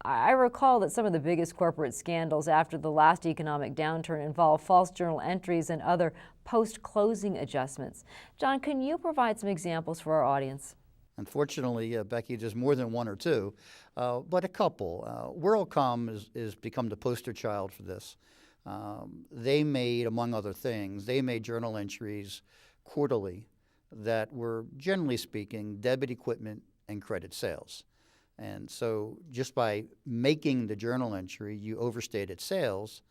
I recall that some of the biggest corporate scandals after the last economic downturn involved false journal entries and other post-closing adjustments. John, can you provide some examples for our audience? Unfortunately, Becky, there's more than one or two, but a couple. WorldCom is become the poster child for this. They made, among other things, they made journal entries quarterly that were, generally speaking, debit equipment and credit sales. And so just by making the journal entry, you overstated sales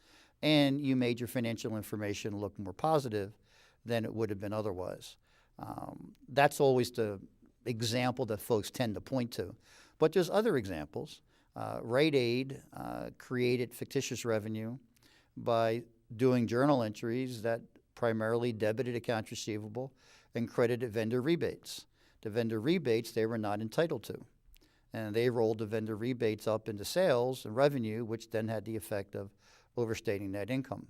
and you made your financial information look more positive than it would have been otherwise. That's always the example that folks tend to point to. But there's other examples. Rite Aid created fictitious revenue by doing journal entries that primarily debited accounts receivable and credited vendor rebates. The vendor rebates they were not entitled to. And they rolled the vendor rebates up into sales and revenue, which then had the effect of overstating net income.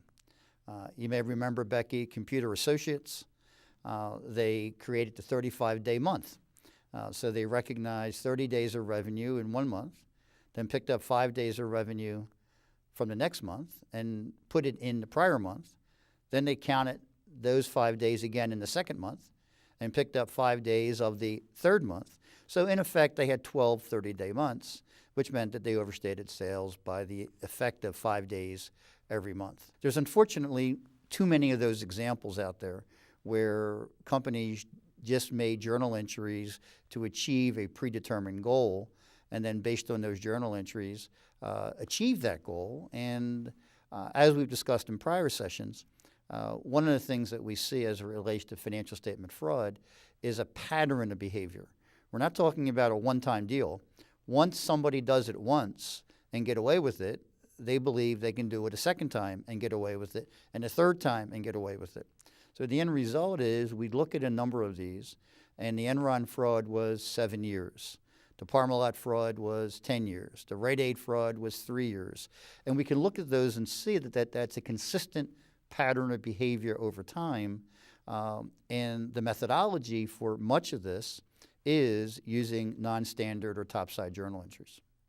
You may remember, Becky, Computer Associates. They created the 35-day month. So they recognized 30 days of revenue in 1 month, then picked up 5 days of revenue from the next month and put it in the prior month. Then they counted those 5 days again in the second month and picked up 5 days of the third month. So in effect, they had 12 30-day months, which meant that they overstated sales by the effect of 5 days every month. There's unfortunately too many of those examples out there where companies just made journal entries to achieve a predetermined goal, and then based on those journal entries, achieve that goal. And as we've discussed in prior sessions, one of the things that we see as it relates to financial statement fraud is a pattern of behavior. We're not talking about a one-time deal. Once somebody does it once and get away with it, they believe they can do it a second time and get away with it, and a third time and get away with it. So the end result is we look at a number of these, and the Enron fraud was 7 years. The Parmalat fraud was 10 years. The Rite Aid fraud was 3 years. And we can look at those and see that that's a consistent pattern of behavior over time. And the methodology for much of this is using non-standard or topside journal entries.